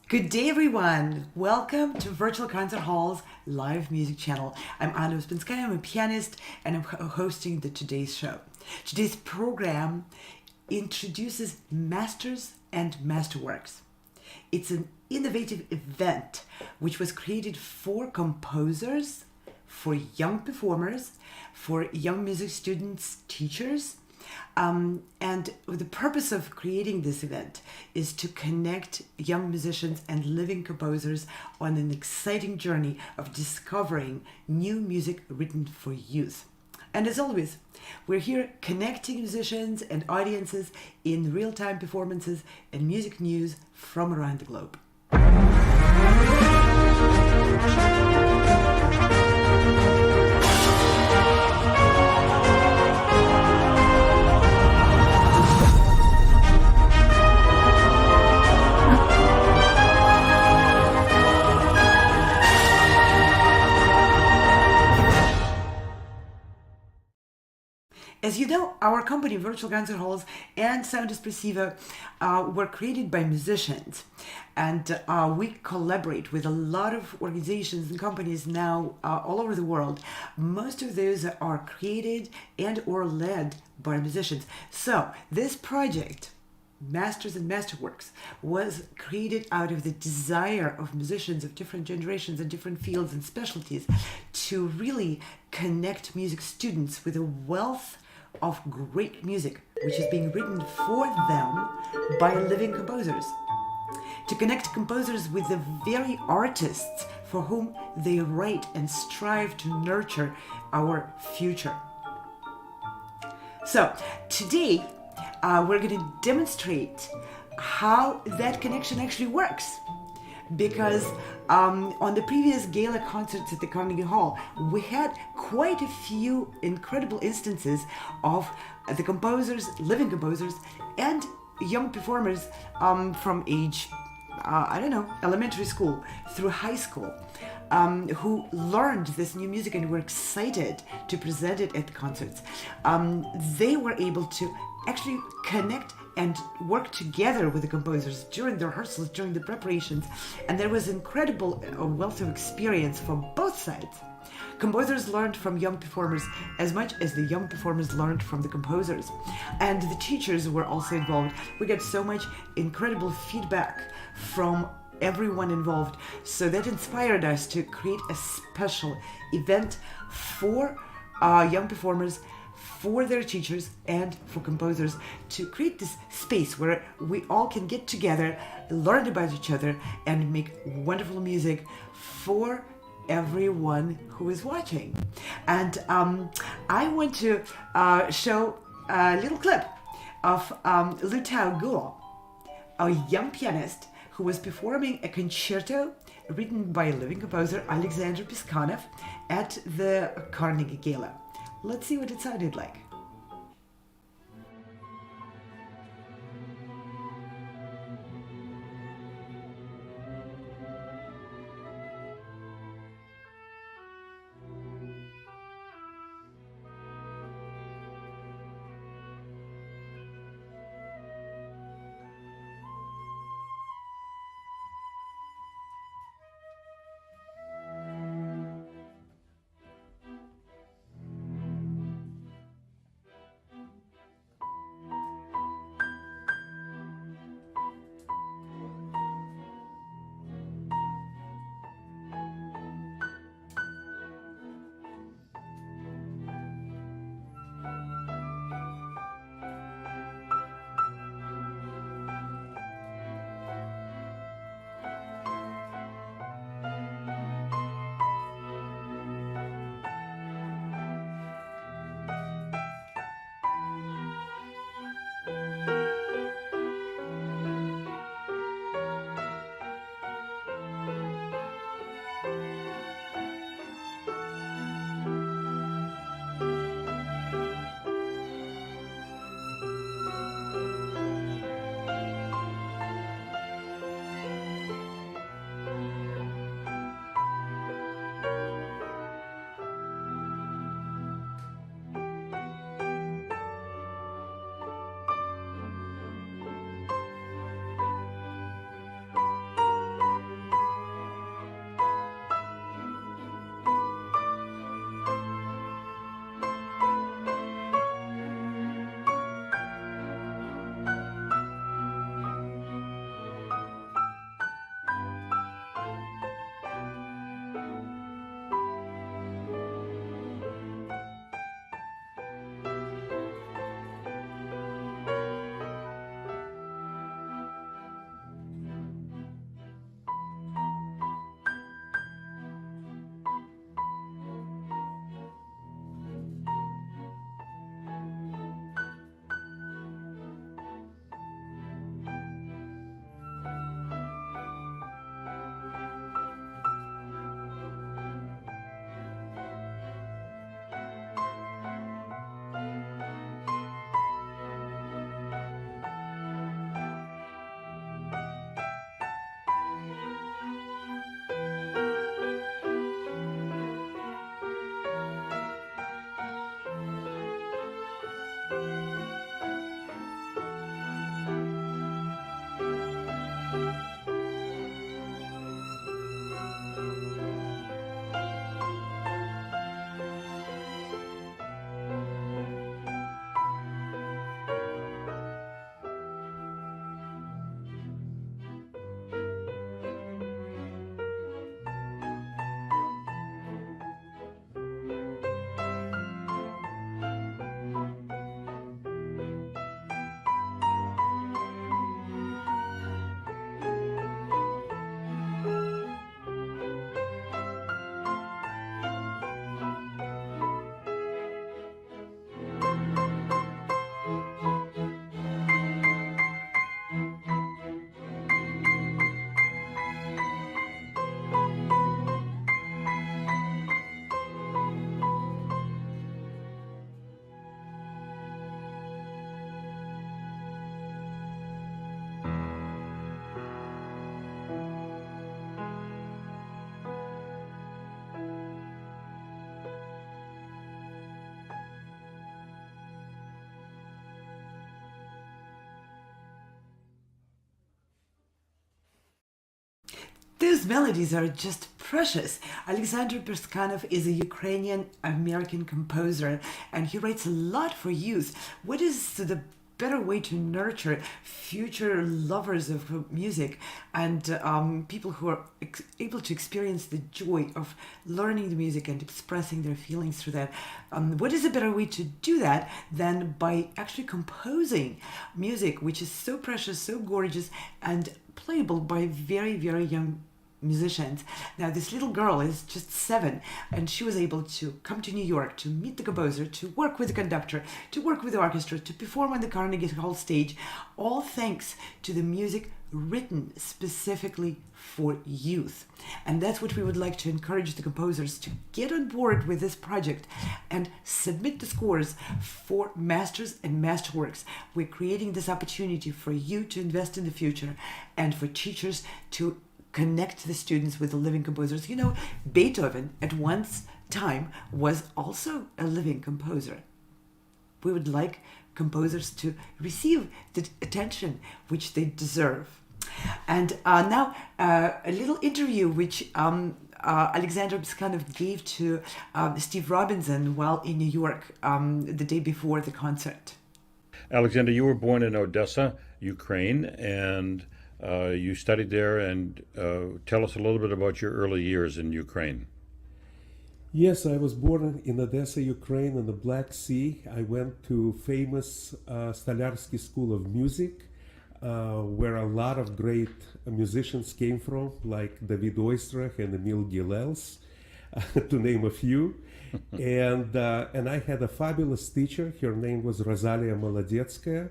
Good day, everyone. Welcome to Virtual Concert Hall's live music channel. I'm Anna Uspinskaya. I'm a pianist and I'm hosting today's show. Today's program introduces Masters and Masterworks. It's an innovative event which was created for composers, for young performers, for young music students, teachers, and the purpose of creating this event is to connect young musicians and living composers on an exciting journey of discovering new music written for youth. And as always, we're here connecting musicians and audiences in real-time performances and music news from around the globe. As you know, our company, Virtual Concert Halls and Sound Espressiva, were created by musicians. And we collaborate with a lot of organizations and companies now all over the world. Most of those are created and or led by musicians. So this project, Masters and Masterworks, was created out of the desire of musicians of different generations and different fields and specialties to really connect music students with a wealth of great music which is being written for them by living composers, to connect composers with the very artists for whom they write and strive to nurture our future. So today we're going to demonstrate how that connection actually works. Because on the previous gala concerts at the Carnegie Hall, we had quite a few incredible instances of the composers, living composers, and young performers from age, elementary school through high school, who learned this new music and were excited to present it at concerts. They were able to actually connect and work together with the composers during the rehearsals, during the preparations, and there was incredible wealth of experience from both sides. Composers learned from young performers as much as the young performers learned from the composers. And the teachers were also involved. We got so much incredible feedback from everyone involved. So that inspired us to create a special event for young performers, for their teachers and for composers, to create this space where we all can get together, learn about each other, and make wonderful music for everyone who is watching. And I want to show a little clip of Weill, a young pianist who was performing a concerto written by a living composer, Alexander Piskanov, at the Carnegie Gala. Let's see what it sounded like. Those melodies are just precious. Alexander Perskanov is a Ukrainian-American composer, and he writes a lot for youth. What is the better way to nurture future lovers of music and people who are able to experience the joy of learning the music and expressing their feelings through that? What is a better way to do that than by actually composing music which is so precious, so gorgeous, and playable by very, very young musicians. Now, this little girl is just 7, and she was able to come to New York to meet the composer, to work with the conductor, to work with the orchestra, to perform on the Carnegie Hall stage, all thanks to the music written specifically for youth. And that's what we would like to encourage the composers to get on board with this project and submit the scores for Masters and Masterworks. We're creating this opportunity for you to invest in the future and for teachers to connect the students with the living composers. You know, Beethoven at one time was also a living composer. We would like composers to receive the attention which they deserve. And now a little interview which Alexander Perskanov gave to Steve Robinson while in New York the day before the concert. Alexander, you were born in Odessa, Ukraine, and you studied there, and tell us a little bit about your early years in Ukraine. Yes, I was born in Odessa, Ukraine, on the Black Sea. I went to famous Stolyarski School of Music, where a lot of great musicians came from, like David Oistrakh and Emil Gilels, to name a few. And I had a fabulous teacher. Her name was Rosalia Molodetskaya.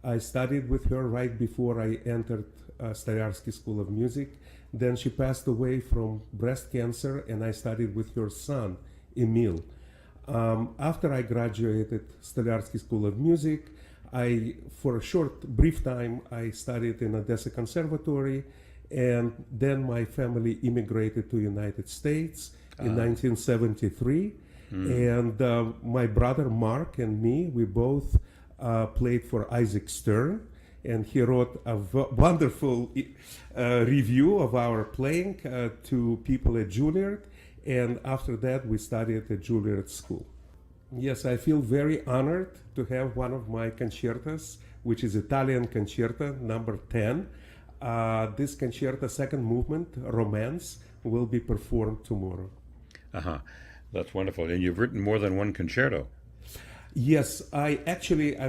I studied with her right before I entered Stolyarski School of Music. Then she passed away from breast cancer, and I studied with her son, Emil. After I graduated Stolyarski School of Music, for a short, brief time, I studied in Odessa Conservatory, and then my family immigrated to United States in 1973. And my brother Mark and me, we both played for Isaac Stern, and he wrote a wonderful review of our playing to people at Juilliard, and after that we studied at Juilliard School. Yes, I feel very honored to have one of my concertos, which is Italian Concerto number 10. This concerto, second movement, Romance, will be performed tomorrow. That's wonderful. And you've written more than one concerto. Yes, I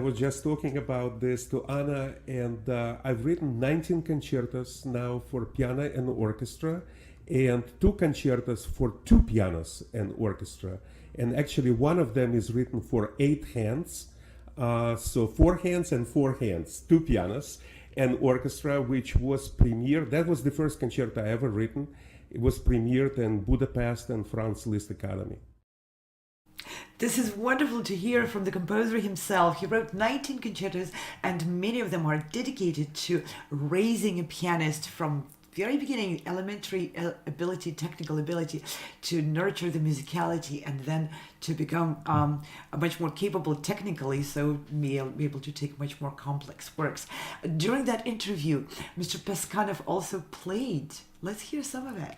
was just talking about this to Anna, and I've written 19 concertos now for piano and orchestra, and 2 concertos for 2 pianos and orchestra. And actually one of them is written for 8 hands, so 4 hands and 4 hands, 2 pianos and orchestra, which was premiered. That was the first concerto I ever written. It was premiered in Budapest and Franz Liszt Academy. This is wonderful to hear from the composer himself. He wrote 19 concertos, and many of them are dedicated to raising a pianist from very beginning, elementary ability, technical ability, to nurture the musicality, and then to become much more capable technically, so be able to take much more complex works. During that interview, Mr. Perskanov also played. Let's hear some of it.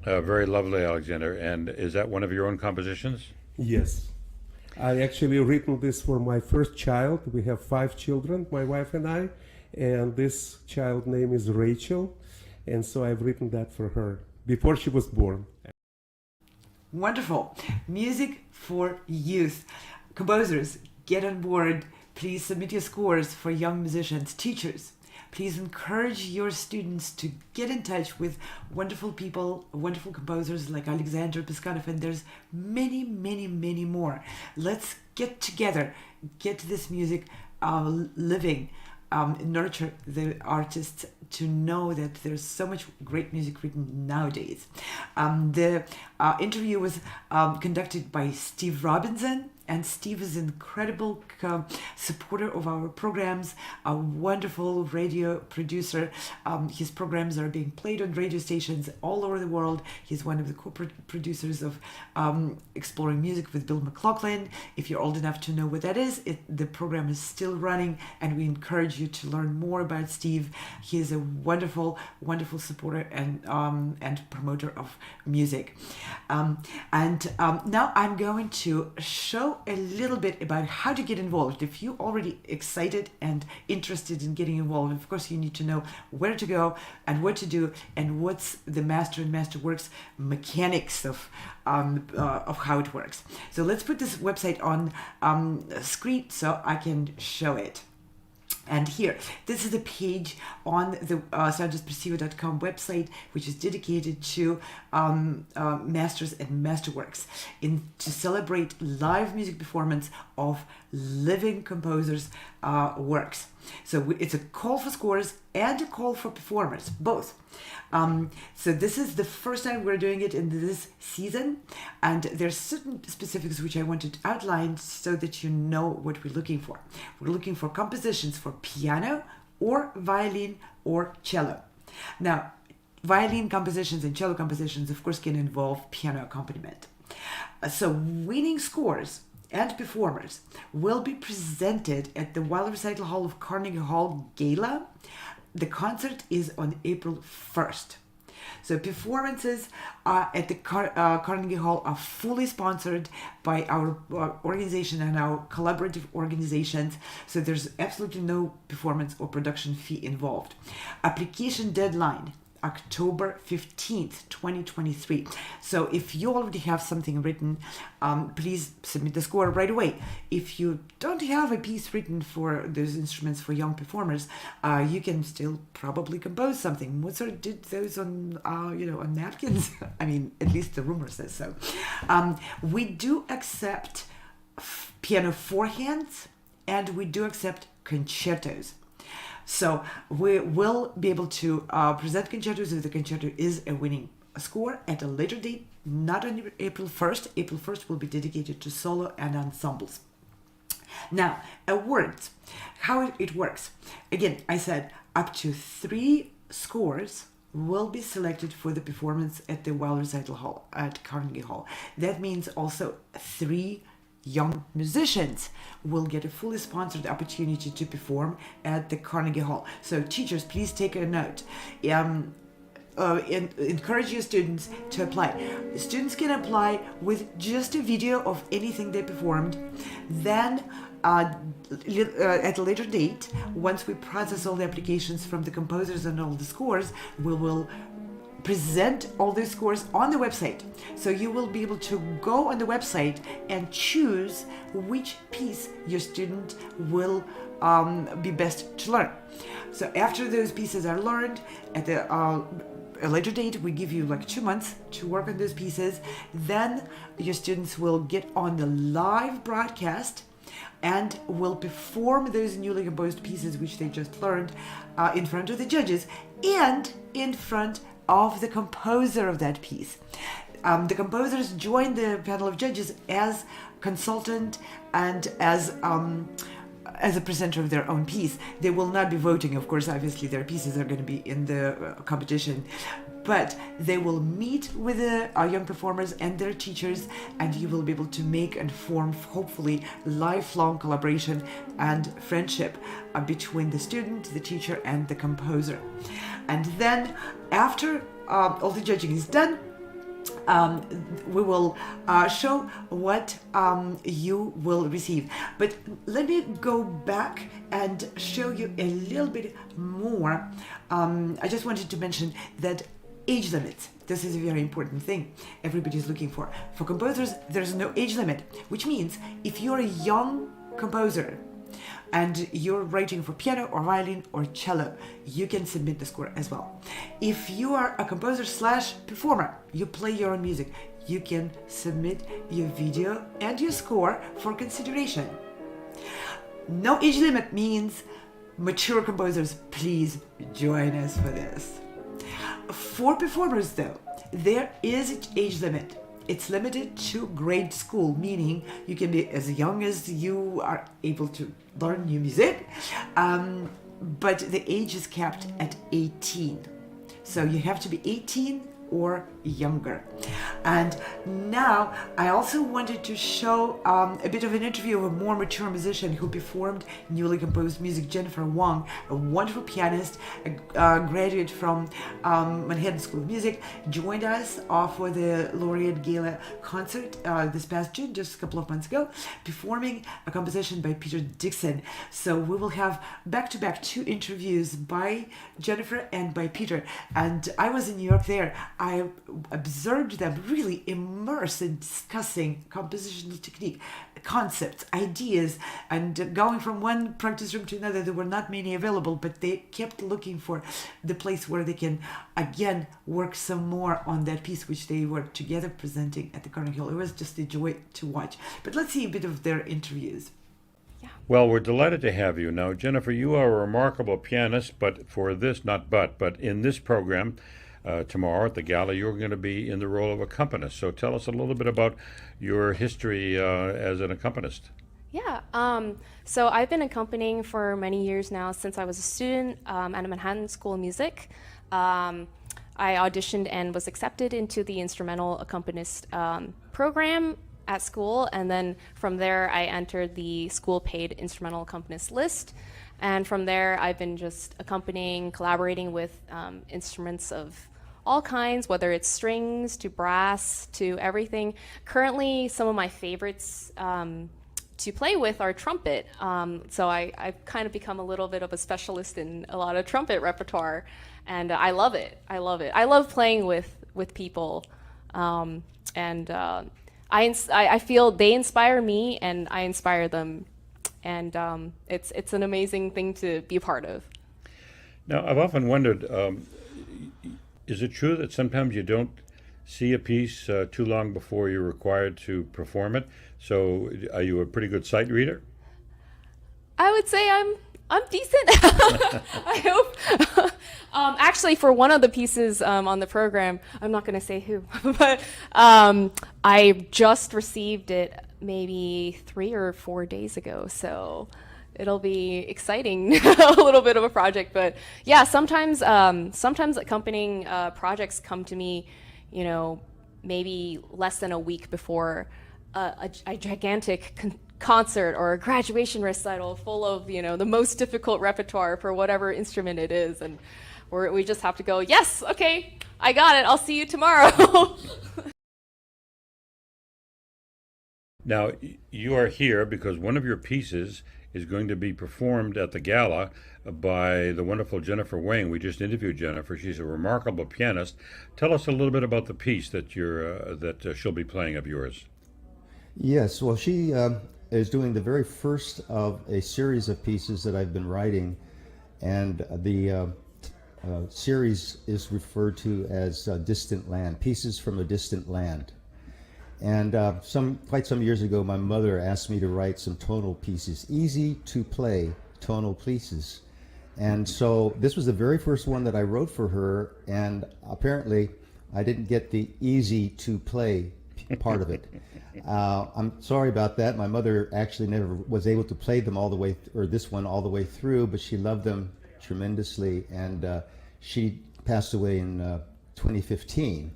Very lovely, Alexander. And is that one of your own compositions? Yes. I actually written this for my first child. We have 5 children, my wife and I, and this child name is Rachel, and so I've written that for her before she was born. Wonderful. Music for youth. Composers, get on board. Please submit your scores for young musicians. Teachers, please encourage your students to get in touch with wonderful people, wonderful composers like Alexander Piskanov, and there's many, many, many more. Let's get together, get this music living, nurture the artists to know that there's so much great music written nowadays. The interview was conducted by Steve Robinson, and Steve is an incredible supporter of our programs, a wonderful radio producer. His programs are being played on radio stations all over the world. He's one of the co-producers of Exploring Music with Bill McLaughlin. If you're old enough to know what that is, the program is still running, and we encourage you to learn more about Steve. He is a wonderful, wonderful supporter and promoter of music. Now I'm going to show a little bit about how to get involved. If you're already excited and interested in getting involved, of course you need to know where to go and what to do and what's the Master and Masterworks mechanics of how it works. So let's put this website on screen so I can show it. And here, this is a page on the soundjustperceiver.com website, which is dedicated to Masters and Masterworks to celebrate live music performance of living composers' works. So it's a call for scores and a call for performers, both. So this is the first time we're doing it in this season, and there's certain specifics which I wanted to outline so that you know what we're looking for. We're looking for compositions for piano or violin or cello. Now, violin compositions and cello compositions, of course, can involve piano accompaniment. So winning scores and performers will be presented at the Weill Recital Hall of Carnegie Hall Gala. The concert is on April 1st. So performances at the Carnegie Hall are fully sponsored by our organization and our collaborative organizations. So there's absolutely no performance or production fee involved. Application deadline, October 15th, 2023. So if you already have something written, please submit the score right away. If you don't have a piece written for those instruments for young performers, you can still probably compose something. Mozart did those on, on napkins. I mean, at least the rumor says so. We do accept piano forehands, and we do accept concertos. So we will be able to present concertos if the concerto is a winning score at a later date, not on April 1st. April 1st will be dedicated to solo and ensembles. Now, awards, how it works. Again, I said up to 3 scores will be selected for the performance at the Weill Recital Hall at Carnegie Hall. That means also 3 young musicians will get a fully sponsored opportunity to perform at the Carnegie Hall. So teachers, please take a note. Encourage your students to apply. Students can apply with just a video of anything they performed. Then at a later date, once we process all the applications from the composers and all the scores, we will present all the scores on the website. So you will be able to go on the website and choose which piece your student will be best to learn. So after those pieces are learned, at a later date, we give you like 2 months to work on those pieces. Then your students will get on the live broadcast and will perform those newly composed pieces which they just learned in front of the judges and in front of the composer of that piece. The composers join the panel of judges as consultant and as a presenter of their own piece. They will not be voting, of course. Obviously their pieces are going to be in the competition, but they will meet with the young performers and their teachers, and you will be able to make and form, hopefully, lifelong collaboration and friendship between the student, the teacher, and the composer. And then after all the judging is done, we will show what you will receive. But let me go back and show you a little bit more. I just wanted to mention that age limits. This is a very important thing everybody's looking for. For composers, there's no age limit, which means if you're a young composer and you're writing for piano or violin or cello, you can submit the score as well. If you are a composer slash performer, you play your own music, you can submit your video and your score for consideration. No age limit means mature composers, please join us for this. For performers though, there is an age limit. It's limited to grade school, meaning you can be as young as you are able to learn new music, but the age is capped at 18. So you have to be 18 or younger. And now I also wanted to show a bit of an interview of a more mature musician who performed newly composed music. Jennifer Wang, a wonderful pianist, a graduate from Manhattan School of Music, joined us for the Laureate Gala concert this past June, just a couple of months ago, performing a composition by Peter Dixon. So we will have back-to-back 2 interviews by Jennifer and by Peter. And I was in New York there. I observed them really immersed in discussing compositional technique, concepts, ideas, and going from one practice room to another. There were not many available, but they kept looking for the place where they can again work some more on that piece which they were together presenting at the Carnegie Hall. It was just a joy to watch. But let's see a bit of their interviews. Well, we're delighted to have you. Now, Jennifer, you are a remarkable pianist, but in this program, tomorrow at the gala, you're going to be in the role of accompanist. So tell us a little bit about your history as an accompanist. Yeah, so I've been accompanying for many years now since I was a student at Manhattan School of Music. I auditioned and was accepted into the instrumental accompanist program at school, and then from there I entered the school paid instrumental accompanist list. And from there I've been just accompanying, collaborating with instruments of all kinds, whether it's strings to brass to everything. Currently, some of my favorites to play with are trumpet. So I've kind of become a little bit of a specialist in a lot of trumpet repertoire, and I love it. I love it. I love playing with people, and I feel they inspire me, and I inspire them, and it's an amazing thing to be a part of. Now, I've often wondered, is it true that sometimes you don't see a piece too long before you're required to perform it? So are you a pretty good sight reader? I would say I'm decent. I hope. Actually, for one of the pieces on the program, I'm not going to say who, but I just received it maybe 3 or 4 days ago. So it'll be exciting, a little bit of a project. But yeah, sometimes accompanying projects come to me, maybe less than a week before a gigantic concert or a graduation recital full of, the most difficult repertoire for whatever instrument it is. And we just have to go, yes, okay, I got it, I'll see you tomorrow. Now, you are here because one of your pieces is going to be performed at the gala by the wonderful Jennifer Wang. We just interviewed Jennifer. She's a remarkable pianist. Tell us a little bit about the piece that she'll be playing of yours. Yes, well, she is doing the very first of a series of pieces that I've been writing, and the series is referred to as Distant Land, Pieces from a Distant Land. And quite some years ago, my mother asked me to write some tonal pieces, easy to play tonal pieces. And so this was the very first one that I wrote for her, and apparently I didn't get the easy to play part of it. I'm sorry about that. My mother actually never was able to play them all the way, or this one all the way through, but she loved them tremendously, and she passed away in 2015.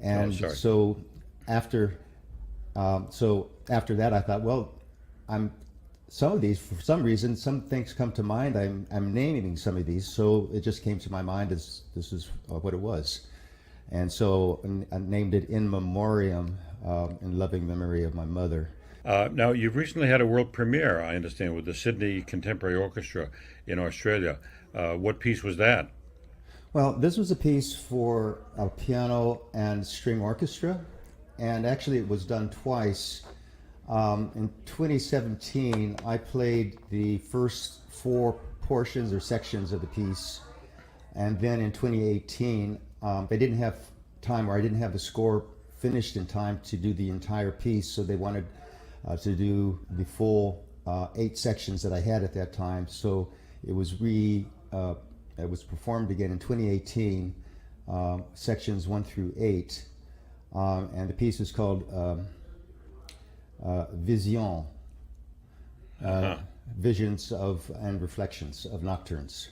And so after that, I thought, well, some of these, for some reason, some things come to mind. I'm naming some of these, so it just came to my mind as this is what it was. And so I named it In Memoriam, in loving memory of my mother. Now, you've recently had a world premiere, I understand, with the Sydney Contemporary Orchestra in Australia. What piece was that? Well, this was a piece for a piano and string orchestra, and actually it was done twice. In 2017, I played the first 4 portions or sections of the piece, and then in 2018, they didn't have time, or I didn't have the score finished in time to do the entire piece, so they wanted to do the full 8 sections that I had at that time. So it was performed again in 2018, sections 1 through 8, and the piece is called Vision, Visions of and Reflections of Nocturnes.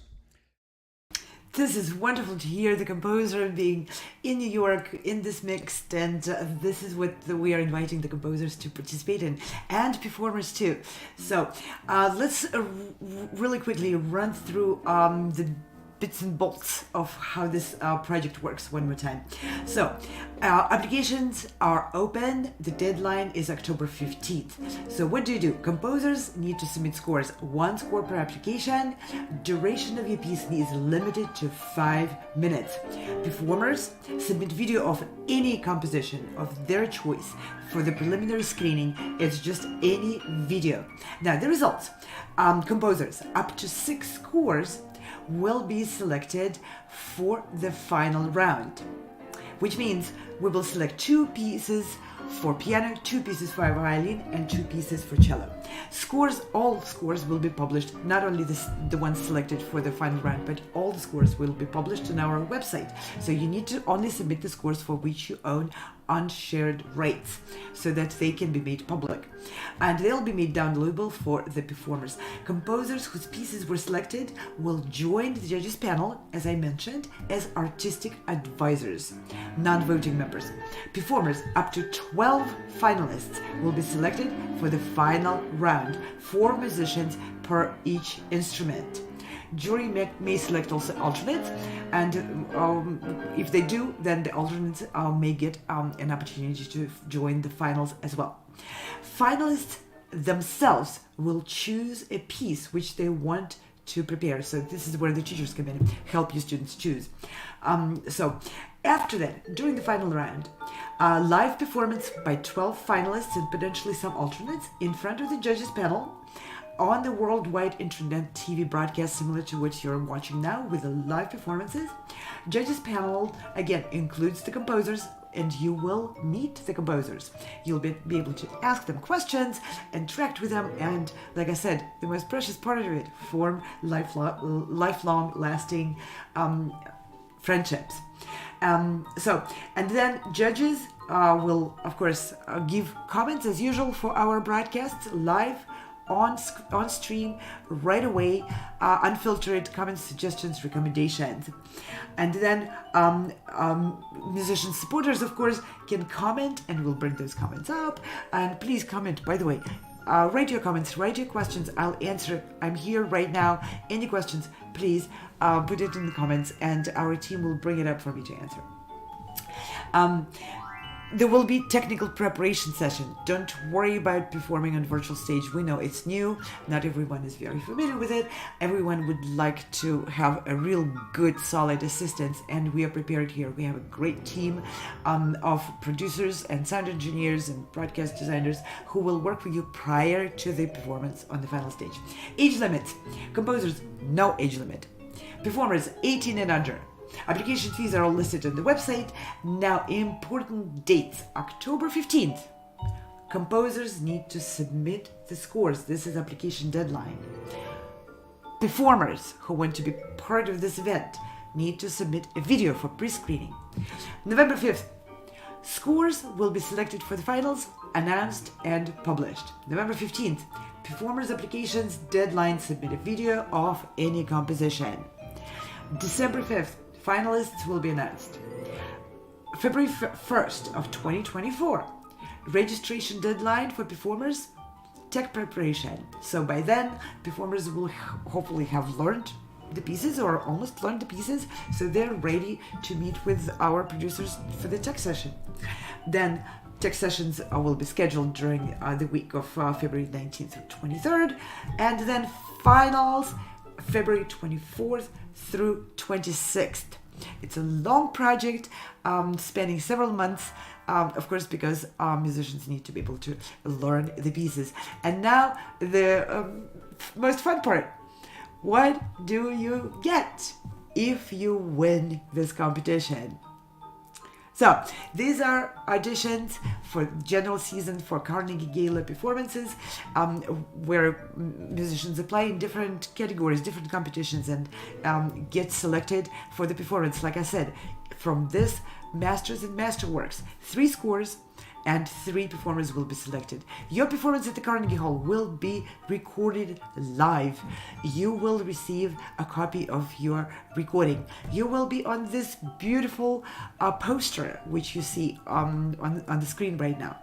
This is wonderful to hear the composer being in New York in this mix, and this is what we are inviting the composers to participate in, and performers too. So let's really quickly run through the bits and bolts of how this project works one more time. So applications are open. The deadline is October 15th. So what do? Composers need to submit scores, 1 score per application. Duration of your piece is limited to 5 minutes. Performers submit video of any composition of their choice. For the preliminary screening, it's just any video. Now the results. Composers, up to 6 scores will be selected for the final round, which means we will select 2 pieces for piano, 2 pieces for violin, and 2 pieces for cello. All scores will be published, not only the ones selected for the final round, but all the scores will be published on our website. So you need to only submit the scores for which you own unshared rights, so that they can be made public, and they'll be made downloadable for the performers. Composers whose pieces were selected will join the judges panel, as I mentioned, as artistic advisors, non-voting members. Performers, up to 12 finalists will be selected for the final round, 4 musicians per each instrument. Jury may select also alternates, and if they do, then the alternates may get an opportunity to join the finals as well. Finalists themselves will choose a piece which they want to prepare. So this is where the teachers come in and help you students choose. So after that, during the final round, live performance by 12 finalists and potentially some alternates in front of the judges panel on the worldwide internet TV broadcast, similar to what you're watching now with the live performances. Judges panel, again, includes the composers, and you will meet the composers. You'll be able to ask them questions, interact with them, and, like I said, the most precious part of it, form lifelong lasting friendships. And then judges will, of course, give comments as usual for our broadcasts live on stream right away, unfiltered comments, suggestions, recommendations. And then musician supporters, of course, can comment, and we'll bring those comments up. And please comment, by the way. Write your comments, write your questions. I'll answer. I'm here right now. Any questions, please put it in the comments, and our team will bring it up for me to answer. There will be technical preparation session. Don't worry about performing on virtual stage. We know it's new. Not everyone is very familiar with it. Everyone would like to have a real good, solid assistance, and we are prepared here. We have a great team of producers and sound engineers and broadcast designers who will work with you prior to the performance on the final stage. Age limits. Composers, no age limit. Performers, 18 and under. Application fees are all listed on the website. Now, important dates. October 15th. Composers need to submit the scores. This is application deadline. Performers who want to be part of this event need to submit a video for pre-screening. November 5th. Scores will be selected for the finals, announced and published. November 15th. Performers' applications deadline, submit a video of any composition. December 5th. Finalists will be announced. February 1st of 2024, registration deadline for performers, tech preparation. So by then, performers will hopefully have learned the pieces or almost learned the pieces, so they're ready to meet with our producers for the tech session. Then tech sessions will be scheduled during the week of February 19th through 23rd, and then finals February 24th through 26th. It's a long project, spanning several months, of course, because musicians need to be able to learn the pieces. And now the most fun part. What do you get if you win this competition? So these are auditions for general season for Carnegie Gala performances, where musicians apply in different categories, different competitions, and get selected for the performance. Like I said, from this Masters and Masterworks, 3 scores and 3 performers will be selected. Your performance at the Carnegie Hall will be recorded live. You will receive a copy of your recording. You will be on this beautiful poster, which you see on the screen right now.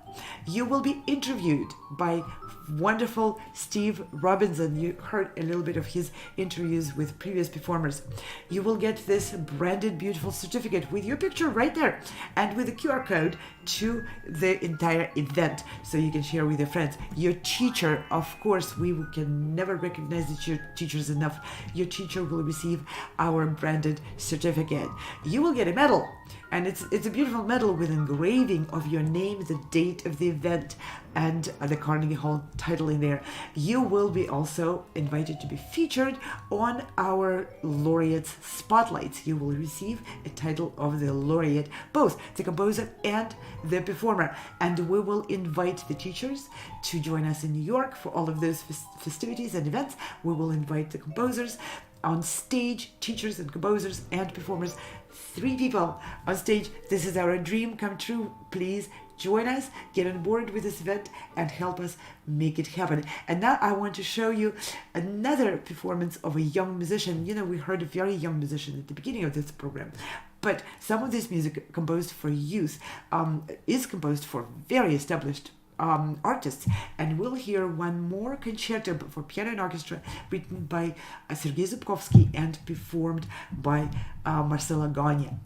You will be interviewed by wonderful Steve Robinson. You heard a little bit of his interviews with previous performers. You will get this branded beautiful certificate with your picture right there and with a QR code to the entire event, so you can share with your friends. Your teacher, of course, we can never recognize your teachers enough. Your teacher will receive our branded certificate. You will get a medal, and it's a beautiful medal with engraving of your name, the date of the event, and the Carnegie Hall title in there. You will be also invited to be featured on our laureates spotlights. You will receive a title of the laureate, both the composer and the performer, and we will invite the teachers to join us in New York for all of those festivities and events. We will invite the composers on stage, teachers and composers and performers, 3 people on stage. This is our dream come true. Please join us, get on board with this event, and help us make it happen. And now I want to show you another performance of a young musician. You know, we heard a very young musician at the beginning of this program, but some of this music composed for youth is composed for very established artists. And we'll hear one more concerto for piano and orchestra written by Sergei Zubkovsky and performed by Marcela Gagna.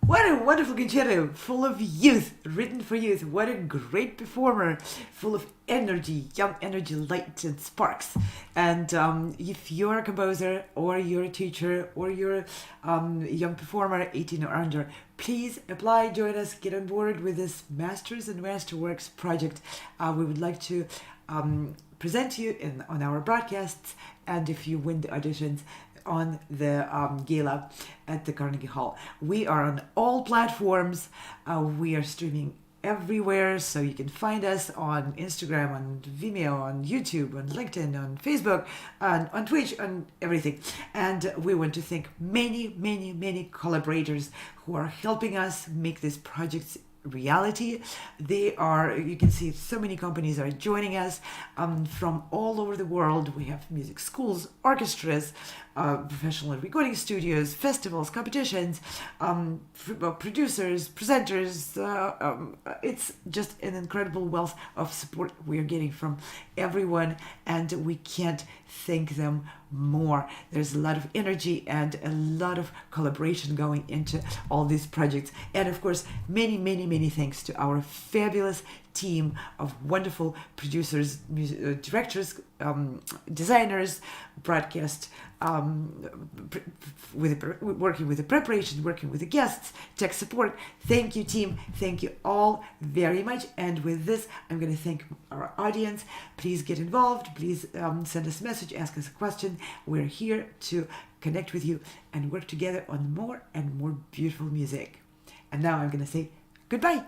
What a wonderful concerto, full of youth, written for youth. What a great performer, full of energy, young energy, light and sparks. And if you're a composer or you're a teacher or you're a young performer, 18 or under, please apply, join us, get on board with this Masters and Masterworks project. We would like to present you on our broadcasts, and if you win the auditions, on the gala at the Carnegie Hall. We are on all platforms. We are streaming everywhere, so you can find us on Instagram, on Vimeo, on YouTube, on LinkedIn, on Facebook, on Twitch, on everything. And we want to thank many collaborators who are helping us make these projects reality. They are, you can see so many companies are joining us from all over the world. We have music schools, orchestras, professional recording studios, festivals, competitions, producers, presenters. It's just an incredible wealth of support we are getting from everyone, and we can't thank them more. There's a lot of energy and a lot of collaboration going into all these projects. And of course, many thanks to our fabulous team of wonderful producers, directors, designers, broadcast, working with the preparation, working with the guests, tech support. Thank you, team. Thank you all very much. And with this, I'm going to thank our audience. Please get involved. Please send us a message, ask us a question. We're here to connect with you and work together on more and more beautiful music. And now I'm going to say goodbye.